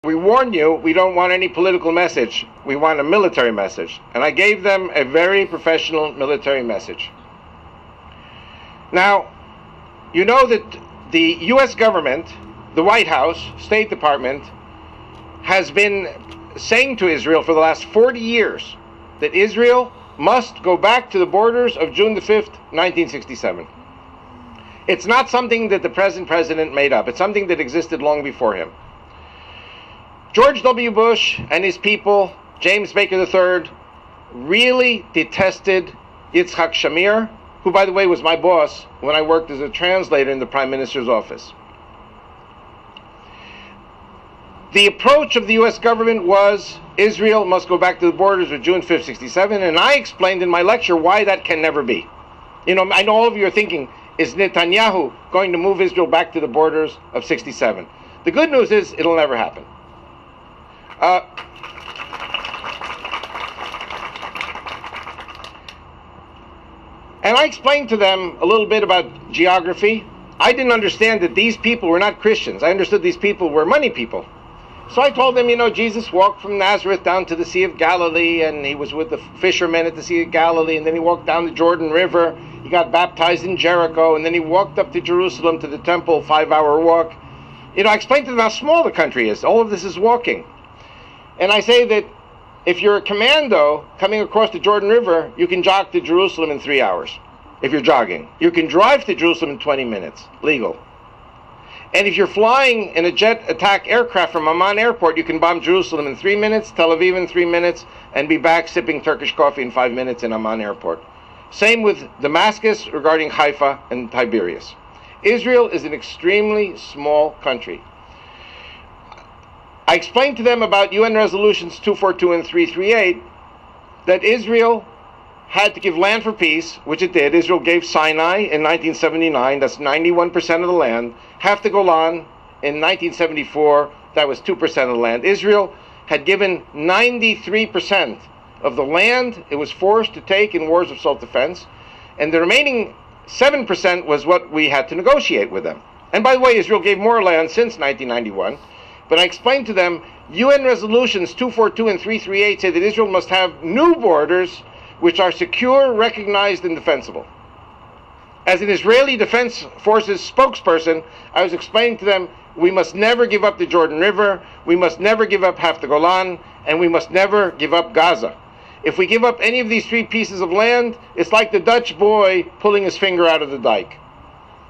We warn you, we don't want any political message. We want a military message. And I gave them a very professional military message. Now, you know that the U.S. government, the White House, State Department, has been saying to Israel for the last 40 years that Israel must go back to the borders of June the 5th, 1967. It's not something that the present president made up. It's something that existed long before him. George W. Bush and his people, James Baker III, really detested Yitzhak Shamir, who, by the way, was my boss when I worked as a translator in the Prime Minister's office. The approach of the U.S. government was Israel must go back to the borders of June 5th, 67, and I explained in my lecture why that can never be. You know, I know all of you are thinking, is Netanyahu going to move Israel back to the borders of 67? The good news is it'll never happen. And I explained to them a little bit about geography. I didn't understand that these people were not Christians. I understood these people were money people. So I told them, you know, Jesus walked from Nazareth down to the Sea of Galilee, and he was with the fishermen at the Sea of Galilee, and then he walked down the Jordan River. He got baptized in Jericho, and then he walked up to Jerusalem to the temple, 5-hour walk. You know, I explained to them how small the country is. All of this is walking. And I say that if you're a commando coming across the Jordan River, you can jog to Jerusalem in 3 hours. If you're jogging. You can drive to Jerusalem in 20 minutes. Legal. And if you're flying in a jet attack aircraft from Amman Airport, you can bomb Jerusalem in 3 minutes, Tel Aviv in 3 minutes, and be back sipping Turkish coffee in 5 minutes in Amman Airport. Same with Damascus regarding Haifa and Tiberias. Israel is an extremely small country. I explained to them about UN resolutions 242 and 338 that Israel had to give land for peace, which it did. Israel gave Sinai in 1979, that's 91% of the land. Half the Golan in 1974, that was 2% of the land. Israel had given 93% of the land it was forced to take in wars of self-defense, and the remaining 7% was what we had to negotiate with them. And by the way, Israel gave more land since 1991. But I explained to them, UN resolutions 242 and 338 say that Israel must have new borders which are secure, recognized, and defensible. As an Israeli Defense Forces spokesperson, I was explaining to them, we must never give up the Jordan River, we must never give up half the Golan, and we must never give up Gaza. If we give up any of these 3 pieces of land, it's like the Dutch boy pulling his finger out of the dike.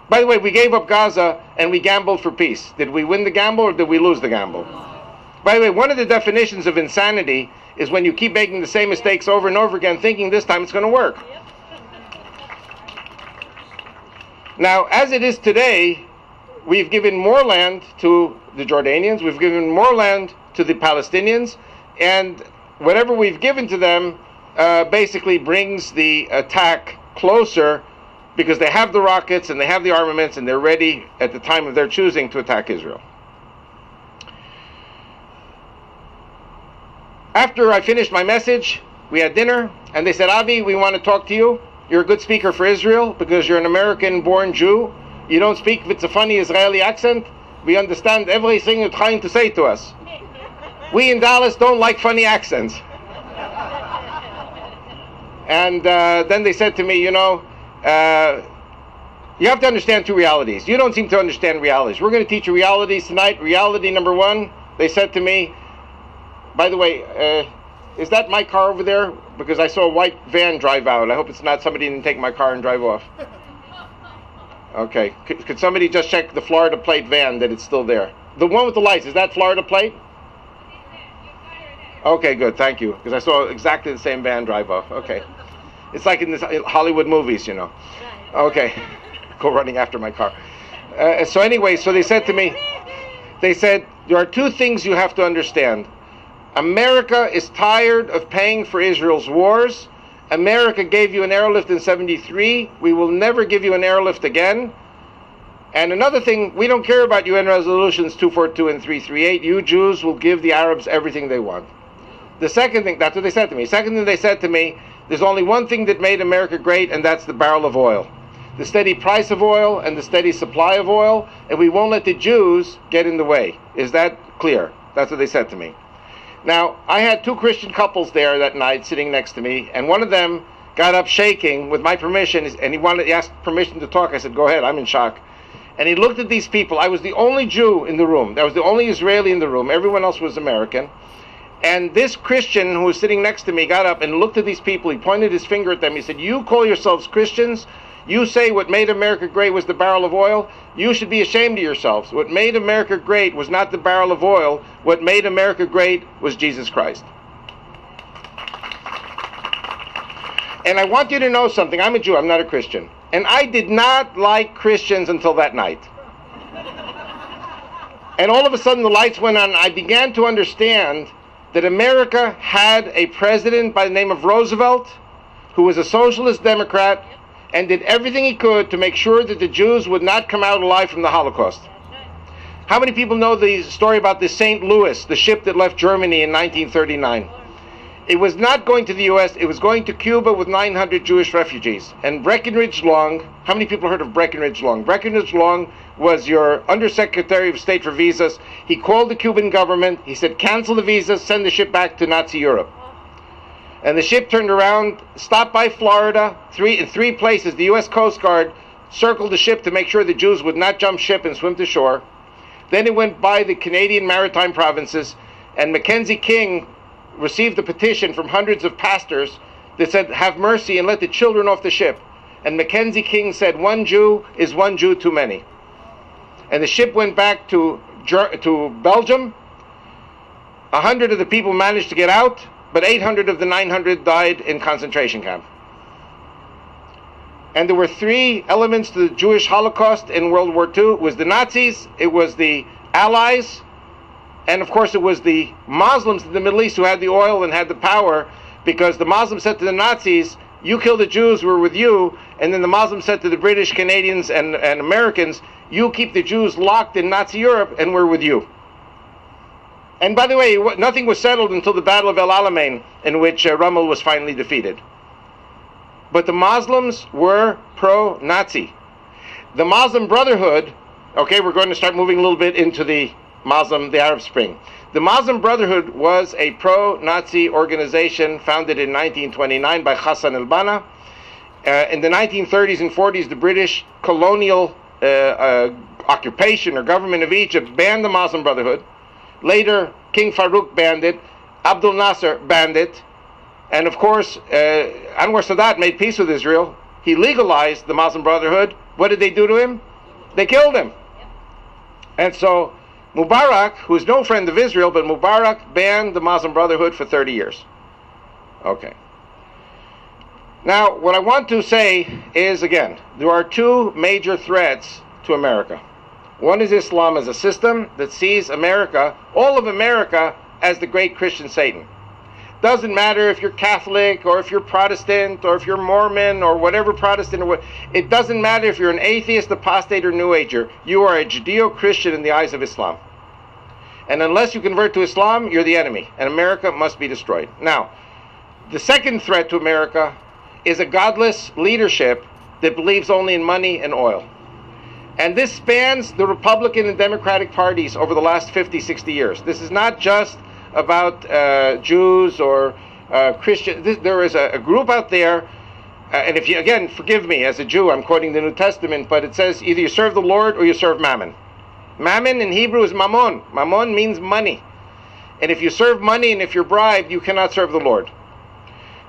By the way, we gave up Gaza and we gambled for peace. Did we win the gamble or did we lose the gamble? By the way, one of the definitions of insanity is when you keep making the same mistakes over and over again, thinking this time it's going to work. Now, as it is today, we've given more land to the Jordanians, we've given more land to the Palestinians, and whatever we've given to them basically brings the attack closer, because they have the rockets and they have the armaments and they're ready at the time of their choosing to attack Israel. After I finished my message, we had dinner, and they said, Avi, we want to talk to you. You're a good speaker for Israel because you're an American-born Jew. You don't speak with a funny Israeli accent. We understand everything you're trying to say to us. We in Dallas don't like funny accents. And then they said to me, you know, you have to understand 2 realities. You don't seem to understand realities. We're going to teach you realities tonight. Reality number 1, they said to me, by the way, is that my car over there? Because I saw a white van drive out. I hope it's not somebody didn't take my car and drive off. Okay. Could somebody just check the Florida plate van that it's still there? The one with the lights, is that Florida plate? Okay, good. Thank you. Because I saw exactly the same van drive off. Okay. It's like in the Hollywood movies, you know. Okay. Go running after my car. So anyway, so they said to me, they said, there are 2 things you have to understand. America is tired of paying for Israel's wars. America gave you an airlift in 73. We will never give you an airlift again. And another thing, we don't care about UN resolutions 242 and 338. You Jews will give the Arabs everything they want. The second thing, that's what they said to me. Second thing they said to me, there's only one thing that made America great, and that's the barrel of oil. The steady price of oil and the steady supply of oil, and we won't let the Jews get in the way. Is that clear? That's what they said to me. Now, I had two Christian couples there that night sitting next to me, and one of them got up shaking with my permission, and he asked permission to talk. I said, go ahead, I'm in shock. And he looked at these people. I was the only Jew in the room. I was the only Israeli in the room. Everyone else was American. And this Christian who was sitting next to me got up and looked at these people. He pointed his finger at them. He said, you call yourselves Christians? You say what made America great was the barrel of oil? You should be ashamed of yourselves. What made America great was not the barrel of oil. What made America great was Jesus Christ. And I want you to know something. I'm a Jew. I'm not a Christian. And I did not like Christians until that night. And all of a sudden the lights went on. I began to understand that America had a president by the name of Roosevelt, who was a socialist Democrat, and did everything he could to make sure that the Jews would not come out alive from the Holocaust. How many people know the story about the St. Louis, the ship that left Germany in 1939? It was not going to the U.S., it was going to Cuba with 900 Jewish refugees. And Breckinridge Long, how many people heard of Breckinridge Long? Breckinridge Long was your Undersecretary of State for Visas. He called the Cuban government, he said, cancel the visas, send the ship back to Nazi Europe. And the ship turned around, stopped by Florida, in three places. The U.S. Coast Guard circled the ship to make sure the Jews would not jump ship and swim to shore. Then it went by the Canadian Maritime Provinces, and Mackenzie King received a petition from hundreds of pastors that said, have mercy and let the children off the ship. And Mackenzie King said, one Jew is one Jew too many. And the ship went back to Belgium. 100 of the people managed to get out, but 800 of the 900 died in concentration camp. And there were three elements to the Jewish Holocaust in World War II. It was the Nazis, it was the Allies, and of course it was the Muslims in the Middle East who had the oil and had the power, because the Muslims said to the Nazis, you kill the Jews, we're with you. And then the Muslims said to the British, Canadians, and Americans, you keep the Jews locked in Nazi Europe and we're with you. And by the way, nothing was settled until the Battle of El Alamein, in which Rommel was finally defeated. But the Muslims were pro-Nazi. The Muslim Brotherhood, okay, we're going to start moving a little bit into the Arab Spring. The Muslim Brotherhood was a pro-Nazi organization founded in 1929 by Hassan al-Banna. In the 1930s and 40s, the British colonial occupation or government of Egypt banned the Muslim Brotherhood. Later, King Farouk banned it, Abdul Nasser banned it, and of course, Anwar Sadat made peace with Israel. He legalized the Muslim Brotherhood. What did they do to him? They killed him. And so, Mubarak, who is no friend of Israel, but Mubarak banned the Muslim Brotherhood for 30 years. Okay. Now, what I want to say is, again, there are two major threats to America. One is Islam as a system that sees America, all of America, as the great Christian Satan. Doesn't matter if you're Catholic or if you're Protestant or if you're Mormon or whatever Protestant or what. It doesn't matter if you're an atheist, apostate, or New Ager. You are a Judeo-Christian in the eyes of Islam. And unless you convert to Islam, you're the enemy. And America must be destroyed. Now, the second threat to America is a godless leadership that believes only in money and oil. And this spans the Republican and Democratic parties over the last 50, 60 years. This is not just about Jews or Christians. There is a group out there, and if you, again, forgive me, as a Jew, I'm quoting the New Testament, but it says either you serve the Lord or you serve Mammon. Mammon in Hebrew is Mammon. Mammon means money. And if you serve money and if you're bribed, you cannot serve the Lord.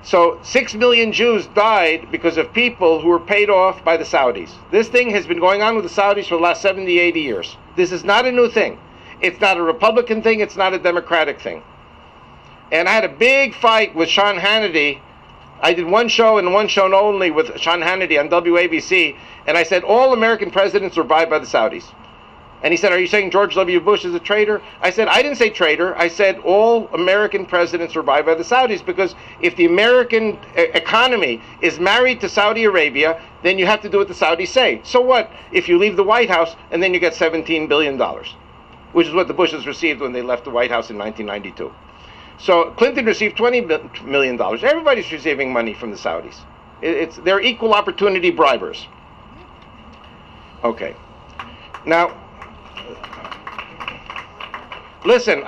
So 6 million Jews died because of people who were paid off by the Saudis. This thing has been going on with the Saudis for the last 70, 80 years. This is not a new thing. It's not a Republican thing. It's not a Democratic thing. And I had a big fight with Sean Hannity. I did one show and one show only with Sean Hannity on WABC. And I said all American presidents were bribed by the Saudis. And he said, are you saying George W. Bush is a traitor? I said, I didn't say traitor. I said all American presidents were bribed by the Saudis, because if the American economy is married to Saudi Arabia, then you have to do what the Saudis say. So what if you leave the White House and then you get $17 billion, which is what the Bushes received when they left the White House in 1992. So Clinton received $20 million. Everybody's receiving money from the Saudis. They're equal opportunity bribers. Okay. Now, listen.